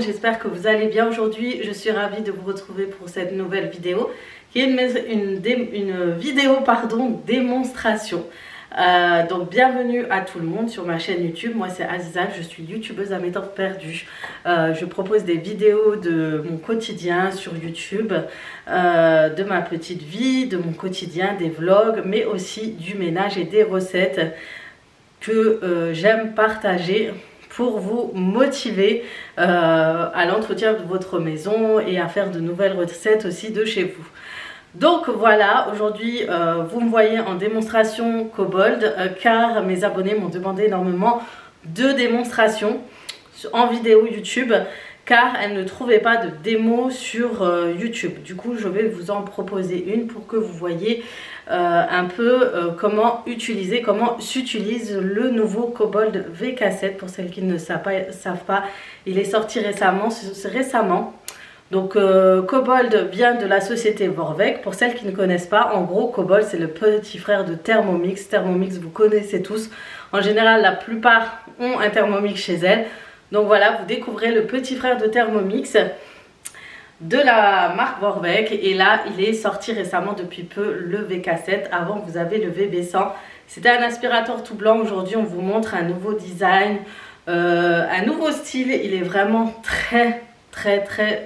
J'espère que vous allez bien aujourd'hui. Je suis ravie de vous retrouver pour cette nouvelle vidéo qui est une vidéo démonstration. Donc bienvenue à tout le monde sur ma chaîne YouTube. Moi c'est Aziza, je suis youtubeuse à mes temps perdus. Je propose des vidéos de mon quotidien sur YouTube, de ma petite vie, de mon quotidien, des vlogs, mais aussi du ménage et des recettes que j'aime partager pour vous motiver à l'entretien de votre maison et à faire de nouvelles recettes aussi de chez vous. Donc voilà, aujourd'hui vous me voyez en démonstration Kobold car mes abonnés m'ont demandé énormément de démonstrations en vidéo YouTube car elles ne trouvaient pas de démo sur YouTube. Du coup je vais vous en proposer une pour que vous voyez un peu comment s'utilise le nouveau Kobold VK7. Pour celles qui ne savent pas, il est sorti récemment. Donc Kobold vient de la société Vorwerk. Pour celles qui ne connaissent pas, en gros Kobold c'est le petit frère de Thermomix. Thermomix vous connaissez tous. En général la plupart ont un Thermomix chez elles. Donc voilà, vous découvrez le petit frère de Thermomix de la marque Vorwerk. Et là il est sorti récemment depuis peu le VK7. Avant vous avez le VB100. C'était un aspirateur tout blanc. Aujourd'hui on vous montre un nouveau design, un nouveau style. Il est vraiment très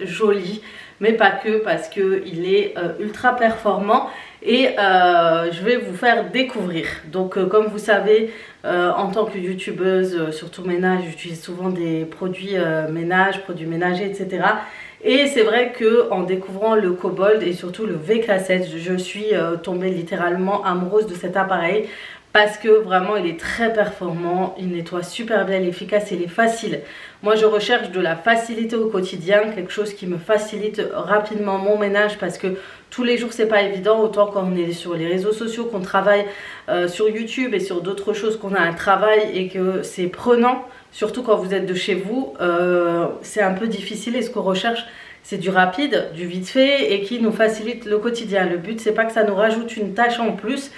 joli, mais pas que, parce que il est ultra performant et je vais vous faire découvrir. Donc comme vous savez, en tant que youtubeuse, surtout ménage, j'utilise souvent des produits produits ménagers, etc. Et c'est vrai que en découvrant le Kobold et surtout le VK7, je suis tombée littéralement amoureuse de cet appareil. Parce que vraiment il est très performant, il nettoie super bien, il est efficace, il est facile. Moi je recherche de la facilité au quotidien, quelque chose qui me facilite rapidement mon ménage, parce que tous les jours c'est pas évident, autant quand on est sur les réseaux sociaux, qu'on travaille sur YouTube et sur d'autres choses, qu'on a un travail et que c'est prenant, surtout quand vous êtes de chez vous, c'est un peu difficile. Et ce qu'on recherche c'est du rapide, du vite fait et qui nous facilite le quotidien. Le but c'est pas que ça nous rajoute une tâche en plus.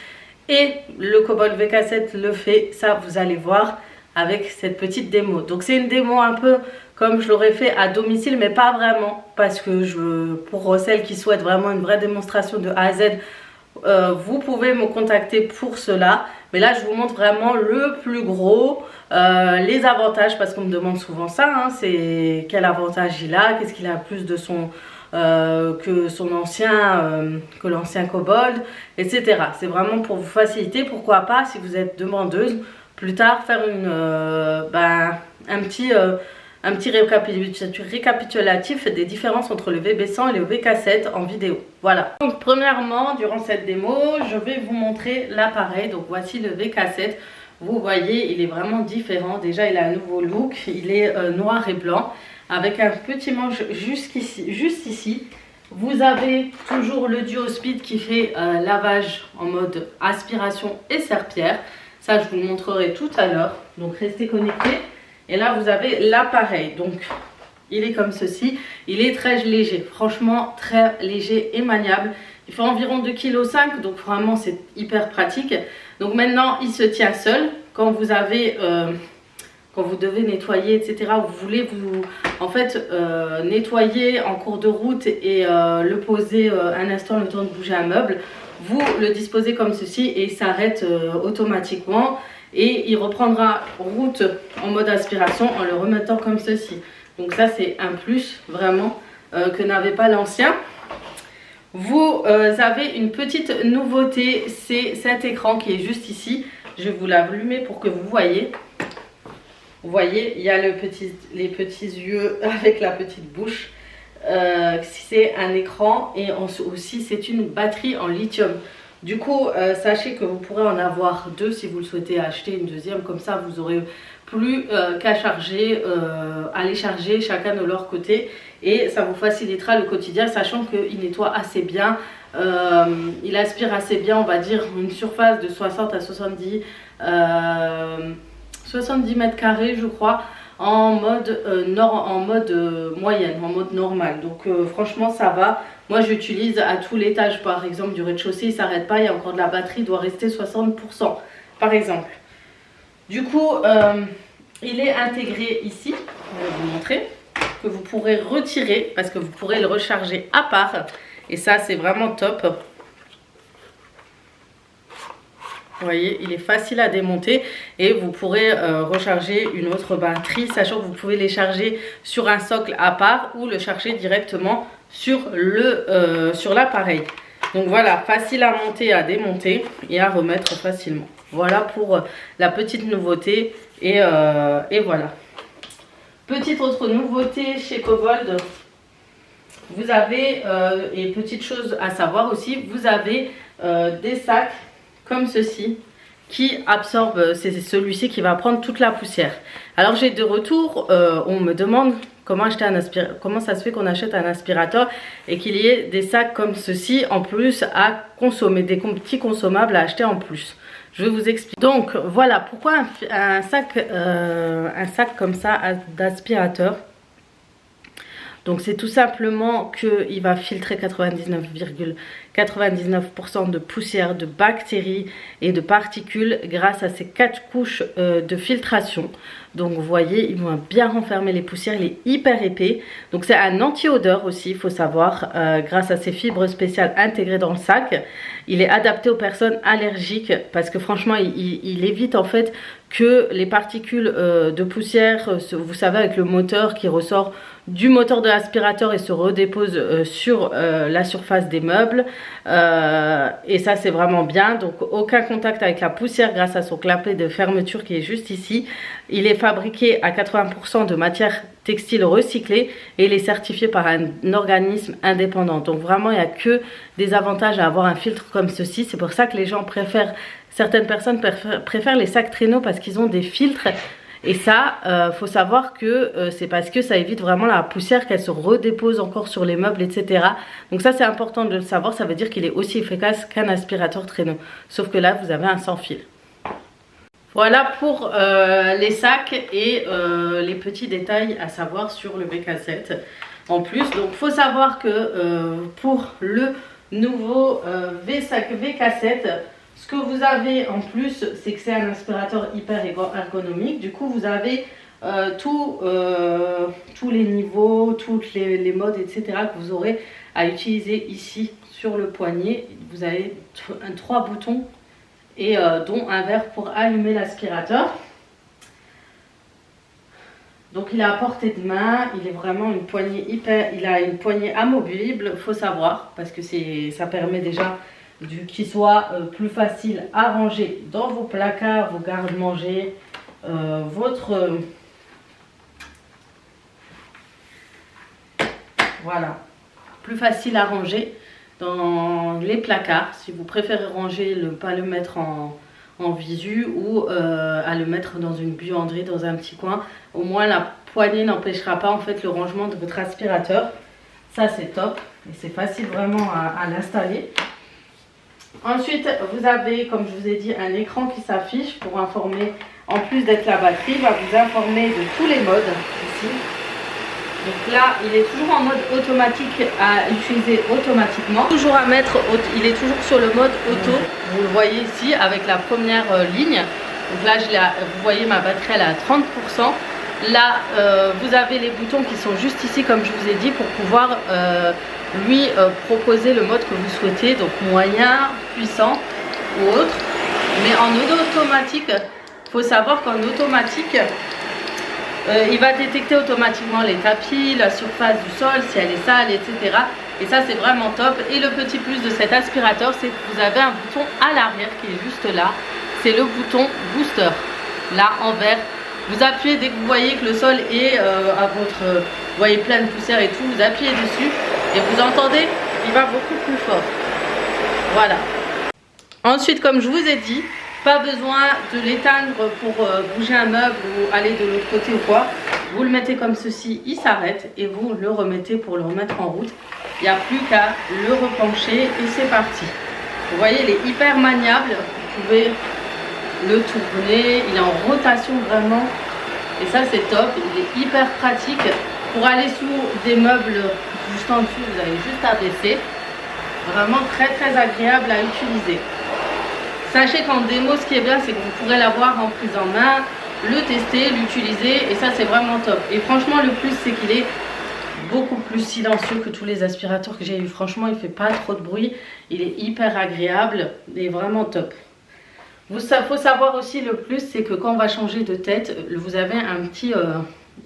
Et le Kobold VK7 le fait, ça vous allez voir avec cette petite démo. Donc c'est une démo un peu comme je l'aurais fait à domicile, mais pas vraiment, parce que pour celles qui souhaitent vraiment une vraie démonstration de A à Z, vous pouvez me contacter pour cela. Mais là je vous montre vraiment le plus gros, les avantages, parce qu'on me demande souvent ça, hein, c'est quel avantage il a, qu'est-ce qu'il a plus de son... que l'ancien Kobold, etc. C'est vraiment pour vous faciliter. Pourquoi pas, si vous êtes demandeuse, plus tard faire un petit récapitulatif des différences entre le VB100 et le VK7 en vidéo. Voilà. Donc premièrement, durant cette démo, je vais vous montrer l'appareil. Donc voici le VK7. Vous voyez, il est vraiment différent. Déjà, il a un nouveau look. Il est noir et blanc, avec un petit manche juste ici. Vous avez toujours le Duo Speed qui fait lavage en mode aspiration et serpillère. Ça je vous le montrerai tout à l'heure, donc restez connectés. Et là vous avez l'appareil, donc il est comme ceci. Il est très léger, franchement très léger et maniable. Il fait environ 2,5 kg, donc vraiment c'est hyper pratique. Donc maintenant il se tient seul. Quand vous avez... quand vous devez nettoyer, etc., vous voulez nettoyer en cours de route et le poser un instant le temps de bouger un meuble, vous le disposez comme ceci et il s'arrête automatiquement et il reprendra route en mode aspiration en le remettant comme ceci. Donc ça c'est un plus vraiment que n'avait pas l'ancien. Vous avez une petite nouveauté, c'est cet écran qui est juste ici. Je vais vous l'allumer pour que vous voyez. Vous voyez, il y a les petits yeux avec la petite bouche. C'est un écran et aussi c'est une batterie en lithium. Du coup, sachez que vous pourrez en avoir deux si vous le souhaitez acheter une deuxième. Comme ça, vous aurez plus qu'à charger, à les charger chacun de leur côté. Et ça vous facilitera le quotidien, sachant qu'il nettoie assez bien. Il aspire assez bien, on va dire, une surface de 60 à 70 mètres carrés je crois, en mode moyenne, en mode normal. Donc franchement ça va. Moi j'utilise à tout l'étage par exemple du rez-de-chaussée, il ne s'arrête pas, il y a encore de la batterie, il doit rester 60% par exemple. Du coup il est intégré ici, je vais vous montrer. que vous pourrez retirer parce que vous pourrez le recharger à part. Et ça, c'est vraiment top. Vous voyez, il est facile à démonter et vous pourrez recharger une autre batterie, sachant que vous pouvez les charger sur un socle à part ou le charger directement sur l'appareil. Donc voilà, facile à monter, à démonter et à remettre facilement. Voilà pour la petite nouveauté et voilà. Petite autre nouveauté chez Cobold, vous avez, et petite chose à savoir aussi, vous avez des sacs comme ceci qui absorbe, c'est celui-ci qui va prendre toute la poussière. Alors j'ai de retour, on me demande comment acheter un aspirateur, comment ça se fait qu'on achète un aspirateur et qu'il y ait des sacs comme ceci en plus à consommer, des petits consommables à acheter en plus. Je vais vous expliquer. Donc voilà pourquoi un sac comme ça d'aspirateur. Donc c'est tout simplement qu'il va filtrer 99,99% de poussière, de bactéries et de particules grâce à ces 4 couches de filtration. Donc vous voyez, il va bien renfermer les poussières, il est hyper épais. Donc c'est un anti-odeur aussi, il faut savoir, grâce à ces fibres spéciales intégrées dans le sac. Il est adapté aux personnes allergiques parce que franchement, il évite en fait que les particules de poussière, vous savez, avec le moteur qui ressort du moteur de l'aspirateur et se redépose sur la surface des meubles. Et ça, c'est vraiment bien. Donc, aucun contact avec la poussière grâce à son clapet de fermeture qui est juste ici. Il est fabriqué à 80% de matière textile recyclée et il est certifié par un organisme indépendant. Donc, vraiment, il n'y a que des avantages à avoir un filtre comme ceci. C'est pour ça que les gens préfèrent, certaines personnes préfèrent les sacs traîneaux parce qu'ils ont des filtres. Et ça, faut savoir que c'est parce que ça évite vraiment la poussière qu'elle se redépose encore sur les meubles, etc. Donc ça, c'est important de le savoir. Ça veut dire qu'il est aussi efficace qu'un aspirateur traîneau. Sauf que là, vous avez un sans fil. Voilà pour les sacs et les petits détails à savoir sur le VK7. En plus, donc faut savoir que pour le nouveau V-Sac VK7, ce que vous avez en plus, c'est que c'est un aspirateur hyper ergonomique. Du coup, vous avez tous les niveaux, toutes les modes, etc. que vous aurez à utiliser ici sur le poignet. Vous avez 3 boutons et dont un vert pour allumer l'aspirateur. Donc il est à portée de main, il est vraiment une poignée il a une poignée amovible, faut savoir, parce que ça permet déjà qu'il soit plus facile à ranger dans vos placards, vos garde-manger, voilà, plus facile à ranger dans les placards si vous préférez ranger, pas le mettre en visu ou à le mettre dans une buanderie, dans un petit coin. Au moins la poignée n'empêchera pas en fait le rangement de votre aspirateur. Ça c'est top et c'est facile vraiment à l'installer. Ensuite, vous avez, comme je vous ai dit, un écran qui s'affiche pour informer, en plus d'être la batterie, va vous informer de tous les modes ici. Donc là, il est toujours en mode automatique à utiliser automatiquement. Toujours à mettre, il est toujours sur le mode auto. Vous le voyez ici avec la première ligne. Donc là, vous voyez ma batterie, elle est à 30%. Là, vous avez les boutons qui sont juste ici, comme je vous ai dit, pour pouvoir lui proposer le mode que vous souhaitez, donc moyen, puissant ou autre. Mais en automatique, il faut savoir qu'en automatique, il va détecter automatiquement les tapis, la surface du sol, si elle est sale, etc. Et ça, c'est vraiment top. Et le petit plus de cet aspirateur, c'est que vous avez un bouton à l'arrière qui est juste là. C'est le bouton booster, là en vert. Vous appuyez dès que vous voyez que le sol est vous voyez plein de poussière et tout, vous appuyez dessus et vous entendez, il va beaucoup plus fort. Voilà. Ensuite, comme je vous ai dit, pas besoin de l'éteindre pour bouger un meuble ou aller de l'autre côté ou quoi. Vous le mettez comme ceci, il s'arrête et vous le remettez pour le remettre en route. Il n'y a plus qu'à le repencher et c'est parti. Vous voyez, il est hyper maniable. Vous pouvez le tourner, il est en rotation vraiment. Et ça, c'est top. Il est hyper pratique. Pour aller sous des meubles juste en dessous, vous avez juste à baisser. Vraiment très très agréable à utiliser. Sachez qu'en démo, ce qui est bien, c'est que vous pourrez l'avoir en prise en main, le tester, l'utiliser, et ça c'est vraiment top. Et franchement, le plus, c'est qu'il est beaucoup plus silencieux que tous les aspirateurs que j'ai eu. Franchement, il fait pas trop de bruit. Il est hyper agréable et vraiment top. Il faut savoir aussi le plus, c'est que quand on va changer de tête, vous avez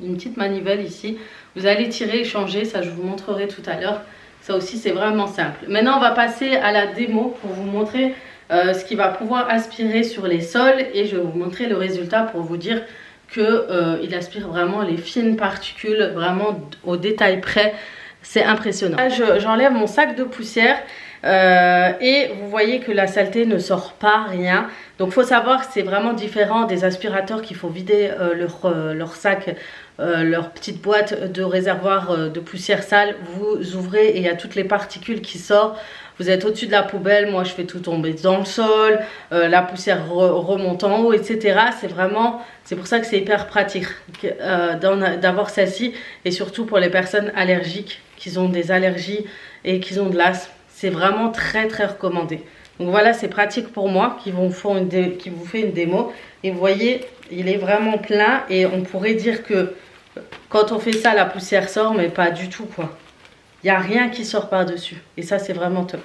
une petite manivelle ici. Vous allez tirer et changer, ça je vous montrerai tout à l'heure. Ça aussi c'est vraiment simple. Maintenant on va passer à la démo pour vous montrer ce qui va pouvoir aspirer sur les sols. Et je vais vous montrer le résultat pour vous dire qu'il aspire vraiment les fines particules, vraiment au détail près. C'est impressionnant. J'enlève mon sac de poussière. Et vous voyez que la saleté ne sort pas, rien. Donc il faut savoir que c'est vraiment différent des aspirateurs qu'il faut vider leur sac, leur petite boîte de réservoir de poussière sale. Vous ouvrez et il y a toutes les particules qui sortent. Vous êtes au-dessus de la poubelle, moi je fais tout tomber dans le sol, la poussière remonte en haut, etc. C'est pour ça que c'est hyper pratique d'avoir celle-ci. Et surtout pour les personnes allergiques, qui ont des allergies et qui ont de l'asthme. C'est vraiment très recommandé. Donc voilà, c'est pratique pour moi qui vous fait une démo. Et vous voyez, il est vraiment plein. Et on pourrait dire que quand on fait ça, la poussière sort, mais pas du tout quoi. Il n'y a rien qui sort par-dessus. Et ça, c'est vraiment top.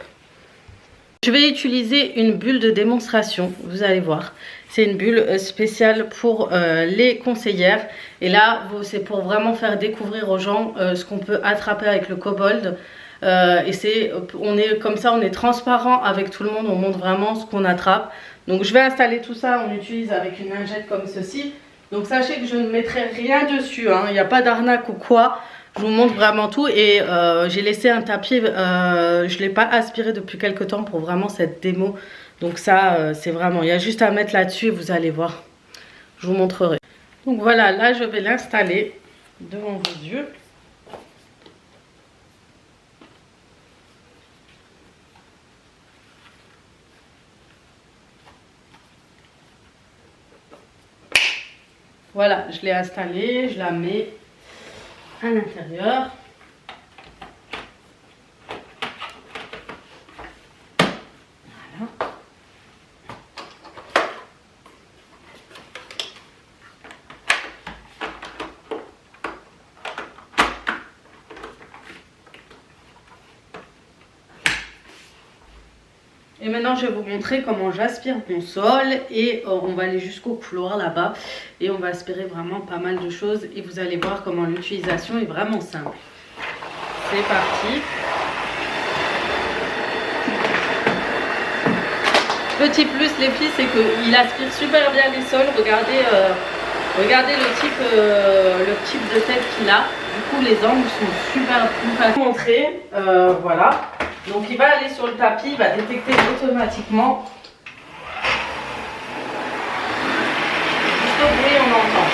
Je vais utiliser une bulle de démonstration. Vous allez voir. C'est une bulle spéciale pour les conseillères. Et là, c'est pour vraiment faire découvrir aux gens ce qu'on peut attraper avec le kobold. Et on est comme ça, on est transparent avec tout le monde, on montre vraiment ce qu'on attrape. Donc je vais installer tout ça, on utilise avec une lingette comme ceci. Donc sachez que je ne mettrai rien dessus, hein. Il n'y a pas d'arnaque ou quoi. Je vous montre vraiment tout. Et j'ai laissé un tapis, je ne l'ai pas aspiré depuis quelques temps pour vraiment cette démo. Donc ça, c'est vraiment, il y a juste à mettre là-dessus et vous allez voir. Je vous montrerai. Donc voilà, là je vais l'installer devant vos yeux. Voilà, je l'ai installée, je la mets à l'intérieur. Voilà. Et maintenant je vais vous montrer comment j'aspire mon sol et on va aller jusqu'au couloir là-bas et on va aspirer vraiment pas mal de choses et vous allez voir comment l'utilisation est vraiment simple. C'est parti. Petit plus les filles, c'est qu'il aspire super bien les sols. Regardez, regardez le type de tête qu'il a. Du coup les angles sont super faciles à montrer. Voilà. Donc il va aller sur le tapis, il va détecter automatiquement. Juste au bruit on entend.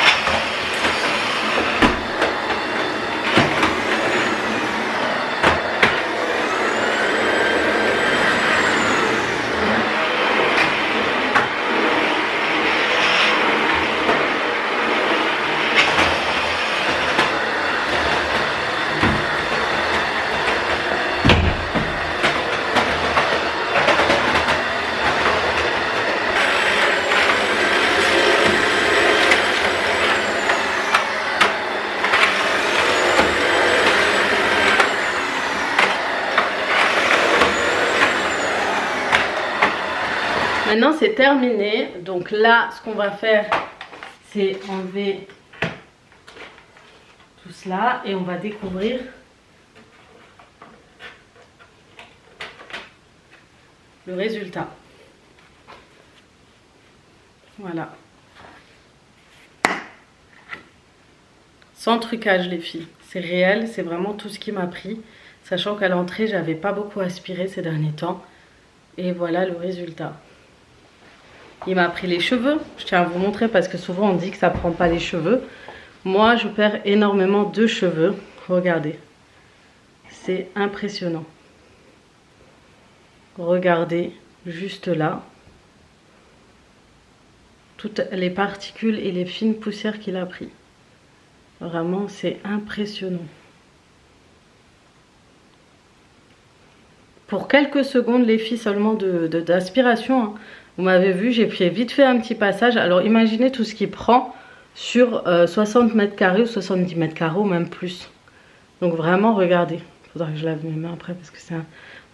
Maintenant c'est terminé, donc là ce qu'on va faire c'est enlever tout cela et on va découvrir le résultat. Voilà. Sans trucage les filles, c'est réel, c'est vraiment tout ce qui m'a pris, sachant qu'à l'entrée j'avais pas beaucoup aspiré ces derniers temps et voilà le résultat. Il m'a pris les cheveux, je tiens à vous montrer parce que souvent on dit que ça prend pas les cheveux. Moi je perds énormément de cheveux, regardez, c'est impressionnant. Regardez juste là, toutes les particules et les fines poussières qu'il a pris. Vraiment c'est impressionnant. Pour quelques secondes les filles seulement d'aspiration, hein. Vous m'avez vu, j'ai vite fait un petit passage. Alors imaginez tout ce qu'il prend sur 60 mètres carrés ou 70 mètres carrés ou même plus. Donc vraiment, regardez. Il faudra que je lave mes mains après parce que c'est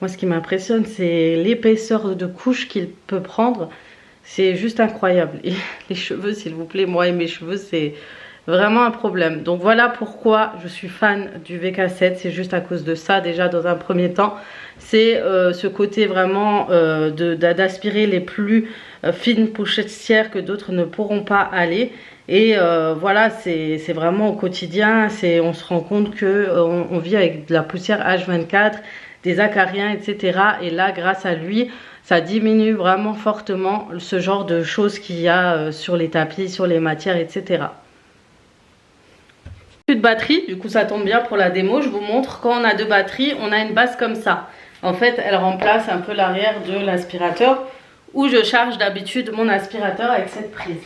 moi ce qui m'impressionne, c'est l'épaisseur de couche qu'il peut prendre. C'est juste incroyable. Et les cheveux, s'il vous plaît, moi et mes cheveux, c'est vraiment un problème. Donc voilà pourquoi je suis fan du VK7. C'est juste à cause de ça déjà dans un premier temps. C'est ce côté vraiment d'aspirer les plus fines poussières que d'autres ne pourront pas aller. Et voilà, c'est vraiment au quotidien. On se rend compte que on vit avec de la poussière H24, des acariens, etc. Et là, grâce à lui, ça diminue vraiment fortement ce genre de choses qu'il y a sur les tapis, sur les matières, etc. Plus de batterie, du coup ça tombe bien pour la démo. Je vous montre, quand on a 2 batteries, on a une base comme ça. En fait, elle remplace un peu l'arrière de l'aspirateur où je charge d'habitude mon aspirateur avec cette prise.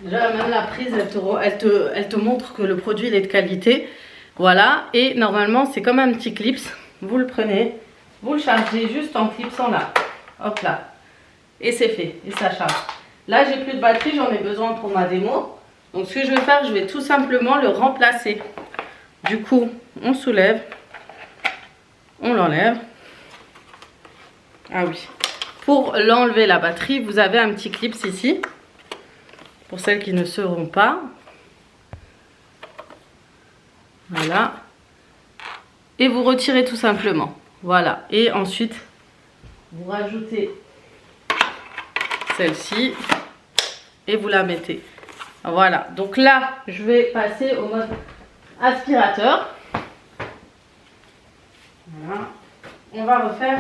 Déjà, même la prise, elle te montre que le produit il est de qualité. Voilà, et normalement c'est comme un petit clips. Vous le prenez, vous le chargez juste en clipsant là. Hop là. Et c'est fait, et ça charge. Là, j'ai plus de batterie, j'en ai besoin pour ma démo. Donc ce que je vais faire, je vais tout simplement le remplacer. Du coup, on soulève, on l'enlève. Ah oui. Pour l'enlever la batterie, vous avez un petit clip ici. Pour celles qui ne seront pas. Voilà. Et vous retirez tout simplement. Voilà. Et ensuite, vous rajoutez celle-ci. Et vous la mettez. Voilà. Donc là, je vais passer au mode aspirateur. Voilà. On va refaire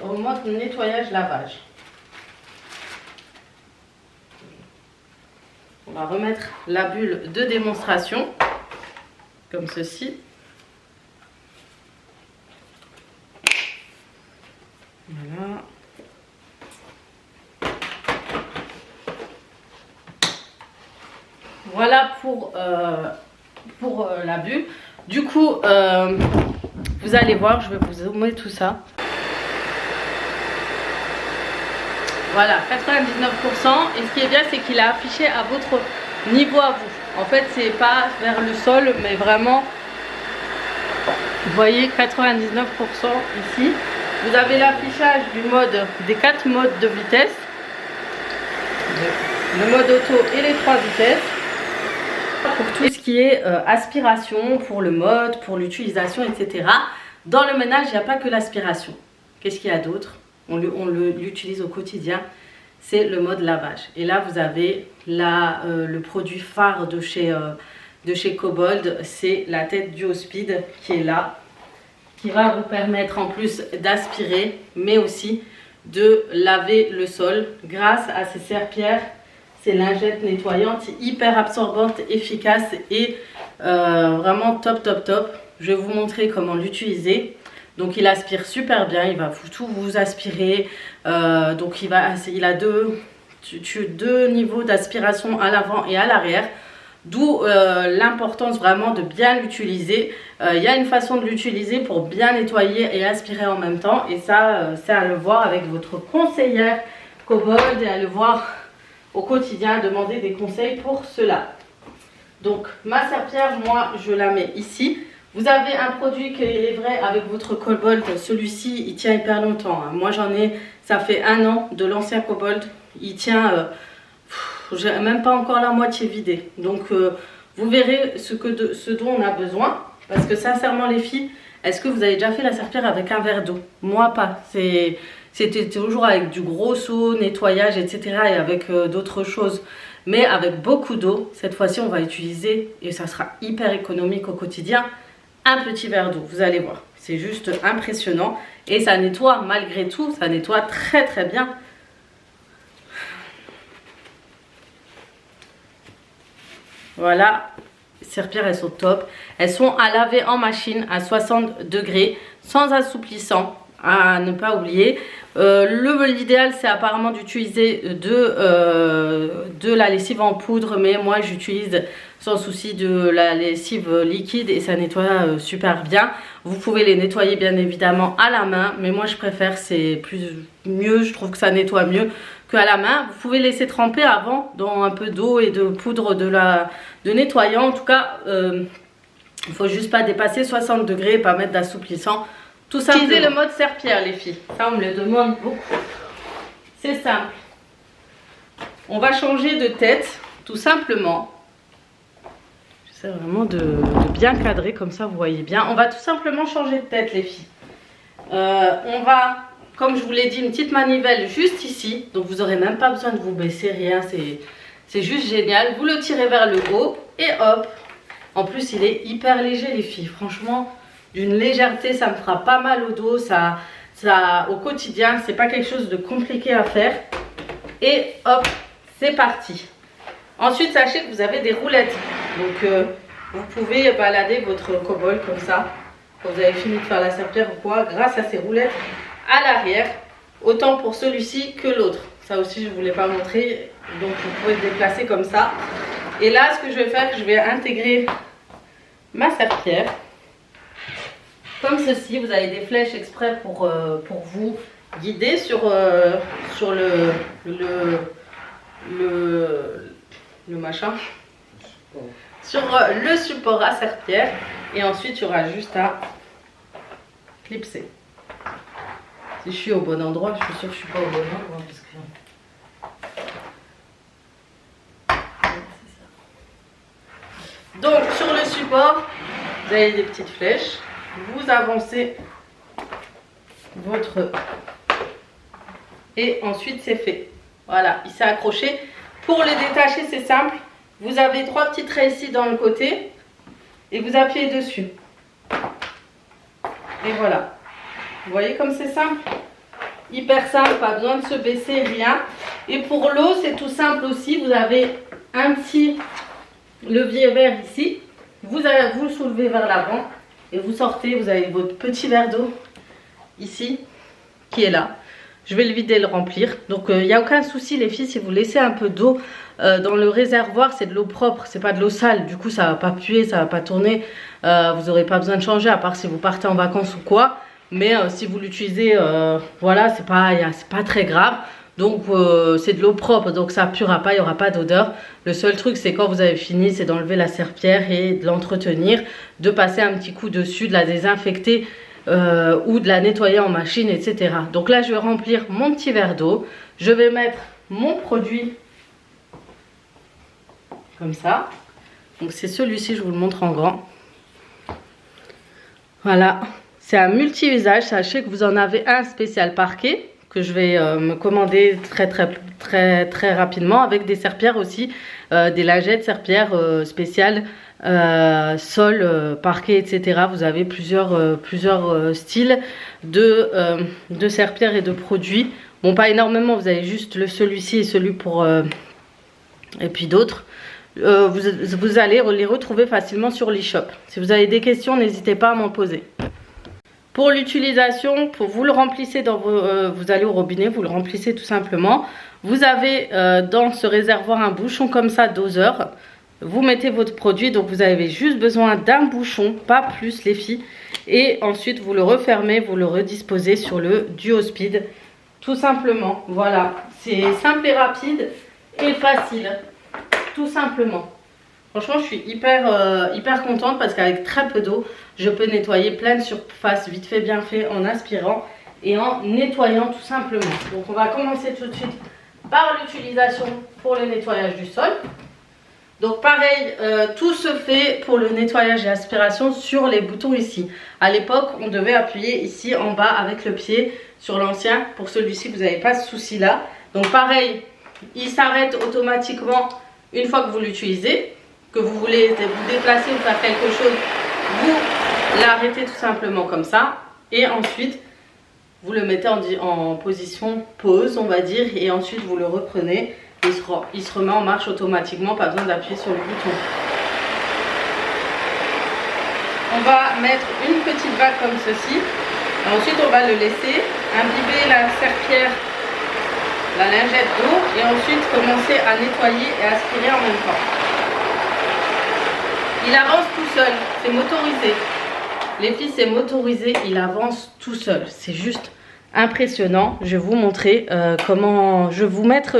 au mode nettoyage lavage. On va remettre la bulle de démonstration comme ceci. Voilà. Voilà pour la bulle. Du coup, vous allez voir, je vais vous zoomer tout ça. Voilà, 99%. Et ce qui est bien, c'est qu'il a affiché à votre niveau à vous. En fait, c'est pas vers le sol, mais vraiment, vous voyez, 99% ici. Vous avez l'affichage des 4 modes de vitesse. Le mode auto et les 3 vitesses. Pour tout ce qui est aspiration, pour le mode, pour l'utilisation, etc. Dans le ménage, il n'y a pas que l'aspiration. Qu'est-ce qu'il y a d'autre? On l'utilise au quotidien. C'est le mode lavage. Et là, vous avez le produit phare de chez Kobold. C'est la tête du Speed qui est là. Qui va vous permettre en plus d'aspirer, mais aussi de laver le sol grâce à ces serpillères. Ces lingettes nettoyantes hyper absorbantes, efficaces et vraiment top top top. Je vais vous montrer comment l'utiliser. Donc il aspire super bien, il va tout vous aspirer. Donc il a deux niveaux d'aspiration à l'avant et à l'arrière. D'où l'importance vraiment de bien l'utiliser. Il y a une façon de l'utiliser pour bien nettoyer et aspirer en même temps. Et ça, c'est à le voir avec votre conseillère Kobold et à le voir au quotidien, demander des conseils pour cela. Donc ma serpillère, moi je la mets ici. Vous avez un produit qui est vrai avec votre Kobold. Celui-ci il tient hyper longtemps, hein. Moi j'en ai, ça fait 1 an de l'ancien Kobold. Il tient, j'ai même pas encore la moitié vidée. Donc vous verrez ce dont on a besoin. Parce que sincèrement les filles, est-ce que vous avez déjà fait la serpillère avec un verre d'eau? Moi pas, c'était toujours avec du gros seau, nettoyage, etc. et avec d'autres choses. Mais avec beaucoup d'eau, cette fois-ci on va utiliser, et ça sera hyper économique au quotidien, un petit verre d'eau. Vous allez voir, c'est juste impressionnant. Et ça nettoie malgré tout, ça nettoie très très bien. Voilà, les serpillères elles sont top. Elles sont à laver en machine à 60 degrés, sans assouplissant. À ne pas oublier, l'idéal c'est apparemment d'utiliser de la lessive en poudre, mais moi j'utilise sans souci de la lessive liquide et ça nettoie super bien. Vous pouvez les nettoyer bien évidemment à la main, mais moi je préfère, c'est mieux, je trouve que ça nettoie mieux qu'à la main. Vous pouvez laisser tremper avant dans un peu d'eau et de poudre de nettoyant. En tout cas, il faut juste pas dépasser 60 degrés et pas mettre d'assouplissant. Tout ça. Utilisez le mode serpillère les filles. Ça on me le demande beaucoup. C'est simple. On va changer de tête tout simplement. J'essaie vraiment de bien cadrer comme ça vous voyez bien. On va tout simplement changer de tête les filles. On va, comme je vous l'ai dit, une petite manivelle juste ici. Donc vous n'aurez même pas besoin de vous baisser, rien. C'est juste génial. Vous le tirez vers le haut et hop. En plus il est hyper léger les filles. Franchement d'une légèreté, ça me fera pas mal au dos. Ça au quotidien, c'est pas quelque chose de compliqué à faire. Et hop, c'est parti. Ensuite sachez que vous avez des roulettes. Donc vous pouvez balader votre cobalt comme ça. Quand vous avez fini de faire la serpillère ou quoi, grâce à ces roulettes à l'arrière. Autant pour celui-ci que l'autre. Ça aussi je ne vous l'ai pas montré. Donc vous pouvez le déplacer comme ça. Et là ce que je vais faire, je vais intégrer ma serpillère. Comme ceci, vous avez des flèches exprès pour vous guider sur le machin. Sur le support à serpillère. Et ensuite, il y aura juste à clipser. Si je suis au bon endroit, je suis sûre que je suis pas au bon endroit. Parce que... Donc, sur le support, vous avez des petites flèches. Vous avancez votre... Et ensuite, c'est fait. Voilà, il s'est accroché. Pour le détacher, c'est simple. Vous avez 3 petits traits ici dans le côté. Et vous appuyez dessus. Et voilà. Vous voyez comme c'est simple? Hyper simple, pas besoin de se baisser, rien. Et pour l'eau, c'est tout simple aussi. Vous avez un petit levier vert ici. Vous le soulevez vers l'avant. Et vous sortez, vous avez votre petit verre d'eau ici qui est là. Je vais le vider et le remplir. Donc il n'y a aucun souci les filles si vous laissez un peu d'eau dans le réservoir. C'est de l'eau propre, c'est pas de l'eau sale. Du coup ça va pas puer, ça va pas tourner. Vous n'aurez pas besoin de changer à part si vous partez en vacances ou quoi. Mais si vous l'utilisez, voilà, c'est pas très grave. Donc c'est de l'eau propre, donc ça puera pas, il n'y aura pas d'odeur. Le seul truc c'est quand vous avez fini, c'est d'enlever la serpillère et de l'entretenir, de passer un petit coup dessus, de la désinfecter ou de la nettoyer en machine, etc. Donc là je vais remplir mon petit verre d'eau, je vais mettre mon produit comme ça. Donc c'est celui-ci, je vous le montre en grand. Voilà, c'est un multi-usage, sachez que vous en avez un spécial parquet que je vais me commander très rapidement, avec des serpillères aussi, des lingettes serpillères spéciales, sol, parquet, etc. Vous avez plusieurs styles de serpillères et de produits. Bon, pas énormément, vous avez juste celui-ci et celui pour... et puis d'autres. Vous allez les retrouver facilement sur l'e-shop. Si vous avez des questions, n'hésitez pas à m'en poser. Pour l'utilisation, vous le remplissez dans vous allez au robinet, vous le remplissez tout simplement. Vous avez dans ce réservoir un bouchon comme ça, doseur. Vous mettez votre produit, donc vous avez juste besoin d'un bouchon, pas plus les filles. Et ensuite vous le refermez, vous le redisposez sur le Duo-Speed. Tout simplement, voilà. C'est simple et rapide et facile. Tout simplement. Franchement, je suis hyper contente parce qu'avec très peu d'eau, je peux nettoyer plein de surfaces vite fait, bien fait, en aspirant et en nettoyant tout simplement. Donc, on va commencer tout de suite par l'utilisation pour le nettoyage du sol. Donc, pareil, tout se fait pour le nettoyage et aspiration sur les boutons ici. À l'époque, on devait appuyer ici en bas avec le pied sur l'ancien. Pour celui-ci, vous n'avez pas ce souci-là. Donc, pareil, il s'arrête automatiquement une fois que vous l'utilisez. Que vous voulez vous déplacer ou faire quelque chose, vous l'arrêtez tout simplement comme ça et ensuite vous le mettez en position pause, on va dire, et ensuite vous le reprenez, il se remet en marche automatiquement, pas besoin d'appuyer sur le bouton. On va mettre une petite vague comme ceci, et ensuite on va le laisser imbiber la serpillère, la lingette d'eau, et ensuite commencer à nettoyer et aspirer en même temps. Il avance tout seul, c'est motorisé. Les filles, c'est motorisé, il avance tout seul. C'est juste impressionnant. Je vais vous montrer comment, je vais vous mettre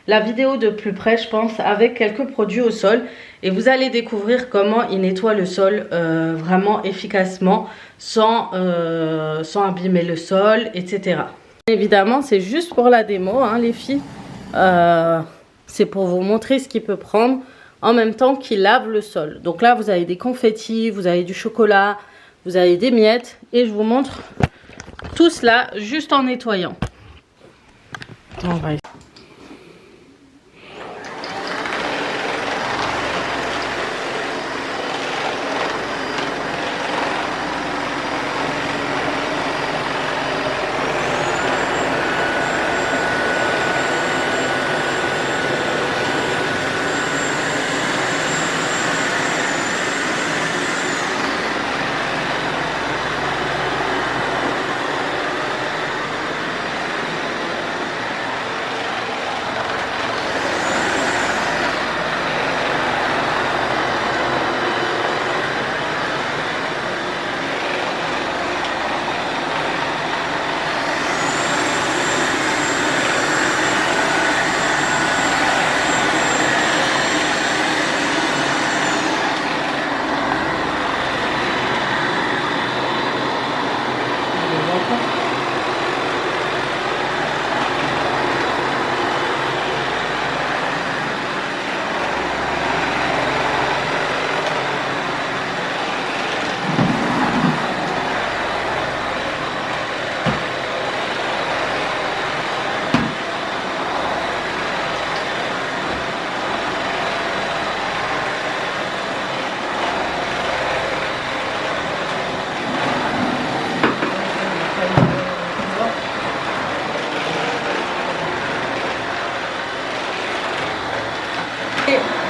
la vidéo de plus près, je pense, avec quelques produits au sol. Et vous allez découvrir comment il nettoie le sol vraiment efficacement, sans abîmer le sol, etc. Évidemment, c'est juste pour la démo, hein, les filles. C'est pour vous montrer ce qu'il peut prendre en même temps qu'il lave le sol. Donc là, vous avez des confettis, vous avez du chocolat, vous avez des miettes. Et je vous montre tout cela juste en nettoyant. On va essayer.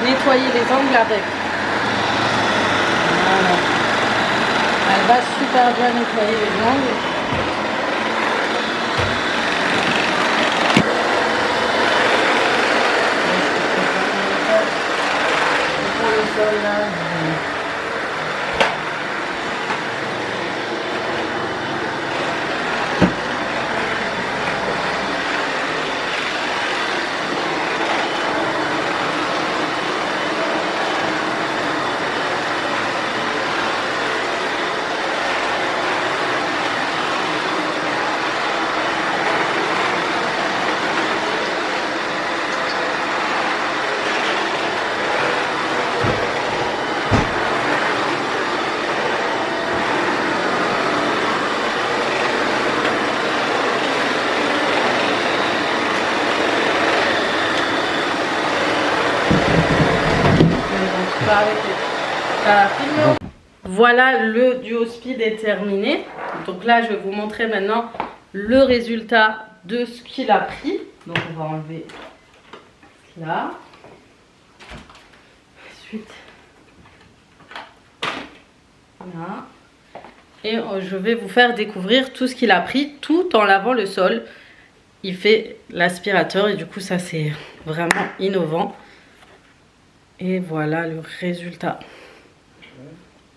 Nettoyer les angles avec. Voilà. Elle va super bien nettoyer les angles. Pour le sol là. Voilà, le duo speed est terminé. Donc là, je vais vous montrer maintenant le résultat de ce qu'il a pris. Donc on va enlever là. Ensuite, là. Et je vais vous faire découvrir tout ce qu'il a pris tout en lavant le sol. Il fait l'aspirateur et du coup ça c'est vraiment innovant. Et voilà le résultat.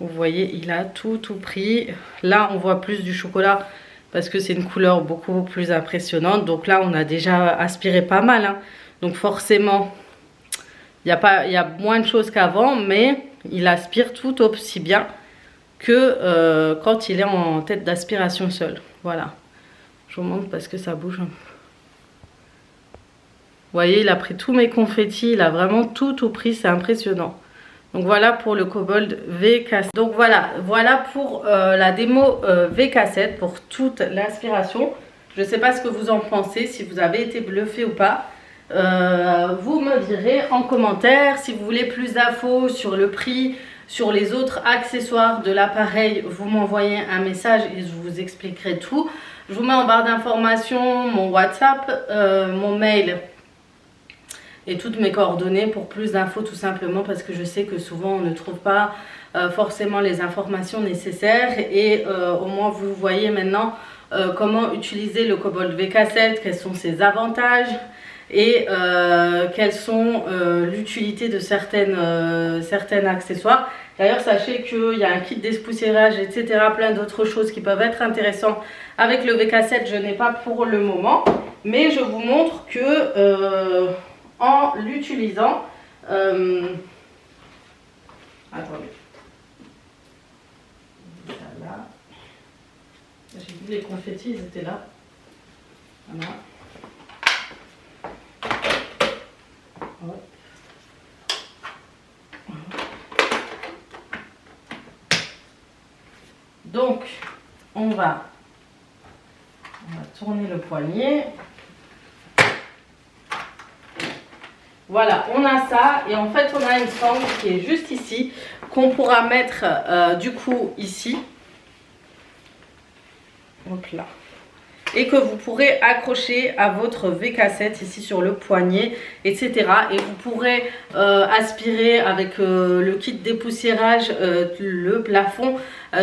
Vous voyez, il a tout pris. Là, on voit plus du chocolat parce que c'est une couleur beaucoup plus impressionnante. Donc là, on a déjà aspiré pas mal, hein. Donc forcément, il y a moins de choses qu'avant, mais il aspire tout aussi bien que quand il est en tête d'aspiration seul. Voilà. Je vous montre parce que ça bouge un peu. Vous voyez, il a pris tous mes confettis. Il a vraiment tout pris. C'est impressionnant. Donc voilà pour le Kobold VK7. Donc voilà pour la démo VK7 pour toute l'aspiration. Je ne sais pas ce que vous en pensez, si vous avez été bluffé ou pas. Vous me direz en commentaire. Si vous voulez plus d'infos sur le prix, sur les autres accessoires de l'appareil, vous m'envoyez un message et je vous expliquerai tout. Je vous mets en barre d'informations mon WhatsApp, mon mail et toutes mes coordonnées pour plus d'infos, tout simplement parce que je sais que souvent on ne trouve pas forcément les informations nécessaires. Et au moins vous voyez maintenant comment utiliser le Kobold VK7, quels sont ses avantages et quelles sont l'utilité de certains accessoires. D'ailleurs, sachez qu'il y a un kit despoussiérage, etc. Plein d'autres choses qui peuvent être intéressantes avec le VK7. Je n'ai pas pour le moment, mais je vous montre que en l'utilisant... attendez. Là. J'ai vu les confettis, ils étaient là. Voilà. Ouais. Donc, on va tourner le poignet. Voilà, on a ça et en fait on a une sangle qui est juste ici qu'on pourra mettre du coup ici. Hop là. Et que vous pourrez accrocher à votre VK7 ici sur le poignet, etc. Et vous pourrez aspirer avec le kit dépoussiérage le plafond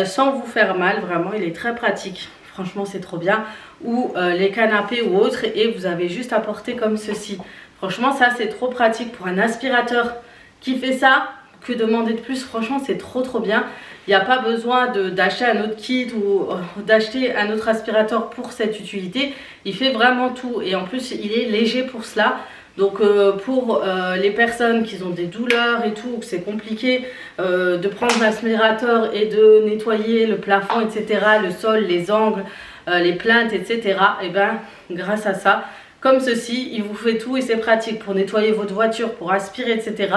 sans vous faire mal. Vraiment, il est très pratique. Franchement, c'est trop bien. Ou les canapés ou autres. Et vous avez juste à porter comme ceci. Franchement, ça, c'est trop pratique pour un aspirateur qui fait ça. Que demander de plus? Franchement, c'est trop bien. Il n'y a pas besoin d'acheter un autre kit ou d'acheter un autre aspirateur pour cette utilité. Il fait vraiment tout et en plus il est léger pour cela. Donc pour les personnes qui ont des douleurs et tout, que c'est compliqué de prendre un aspirateur et de nettoyer le plafond, etc., le sol, les angles, les plinthes, etc., et bien grâce à ça, comme ceci, il vous fait tout et c'est pratique pour nettoyer votre voiture, pour aspirer, etc.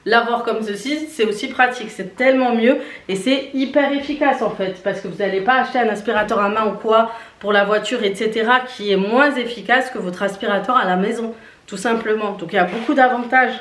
L'avoir comme ceci, c'est aussi pratique, c'est tellement mieux et c'est hyper efficace en fait parce que vous n'allez pas acheter un aspirateur à main ou quoi pour la voiture, etc. qui est moins efficace que votre aspirateur à la maison, tout simplement. Donc il y a beaucoup d'avantages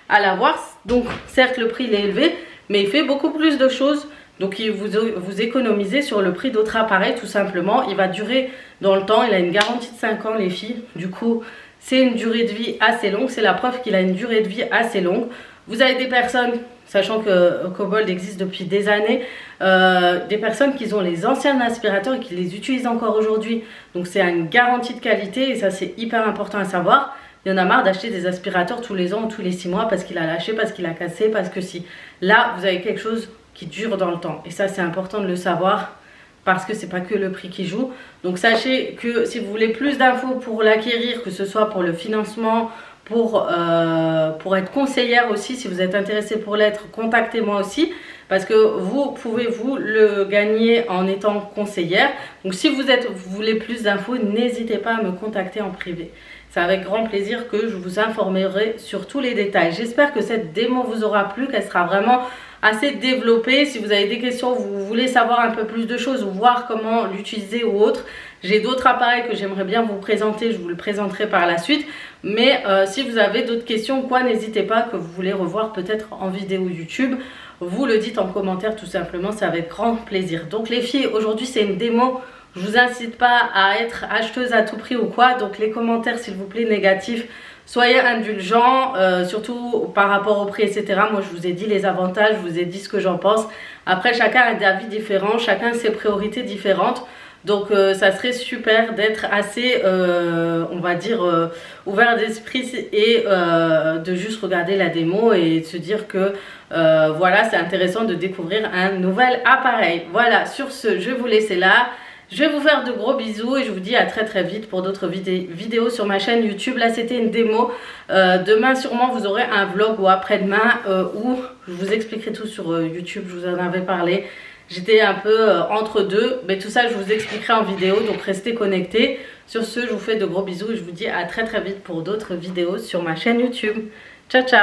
à l'avoir. Donc certes le prix il est élevé, mais il fait beaucoup plus de choses. Donc vous économisez sur le prix d'autres appareils tout simplement. Il va durer dans le temps, il a une garantie de 5 ans les filles. Du coup c'est une durée de vie assez longue, c'est la preuve qu'il a une durée de vie assez longue. Vous avez des personnes, sachant que Cobbold existe depuis des années, des personnes qui ont les anciens aspirateurs et qui les utilisent encore aujourd'hui. Donc c'est une garantie de qualité et ça c'est hyper important à savoir. Il y en a marre d'acheter des aspirateurs tous les ans ou tous les 6 mois parce qu'il a lâché, parce qu'il a cassé, parce que si. Là, vous avez quelque chose qui dure dans le temps. Et ça c'est important de le savoir parce que c'est pas que le prix qui joue. Donc sachez que si vous voulez plus d'infos pour l'acquérir, que ce soit pour le financement, pour être conseillère aussi, si vous êtes intéressé pour l'être, contactez-moi aussi parce que vous pouvez vous le gagner en étant conseillère. Donc si vous voulez plus d'infos, n'hésitez pas à me contacter en privé. C'est avec grand plaisir que je vous informerai sur tous les détails. J'espère que cette démo vous aura plu, qu'elle sera vraiment assez développée. Si vous avez des questions, vous voulez savoir un peu plus de choses ou voir comment l'utiliser ou autre, j'ai d'autres appareils que j'aimerais bien vous présenter, je vous le présenterai par la suite. Mais si vous avez d'autres questions ou quoi, n'hésitez pas, que vous voulez revoir peut-être en vidéo YouTube. Vous le dites en commentaire tout simplement, c'est avec grand plaisir. Donc les filles, aujourd'hui c'est une démo. Je vous incite pas à être acheteuse à tout prix ou quoi. Donc les commentaires s'il vous plaît négatifs, soyez indulgents, surtout par rapport au prix, etc. Moi je vous ai dit les avantages, je vous ai dit ce que j'en pense. Après chacun a des avis différents, chacun a ses priorités différentes. Donc ça serait super d'être assez, on va dire, ouvert d'esprit et de juste regarder la démo et de se dire que voilà, c'est intéressant de découvrir un nouvel appareil. Voilà, sur ce, je vais vous laisser là. Je vais vous faire de gros bisous et je vous dis à très vite pour d'autres vidéos sur ma chaîne YouTube. Là c'était une démo, demain sûrement vous aurez un vlog ou après-demain où je vous expliquerai tout sur YouTube, je vous en avais parlé. J'étais un peu entre deux, mais tout ça je vous expliquerai en vidéo, donc restez connectés. Sur ce, je vous fais de gros bisous et je vous dis à très vite pour d'autres vidéos sur ma chaîne YouTube. Ciao ciao.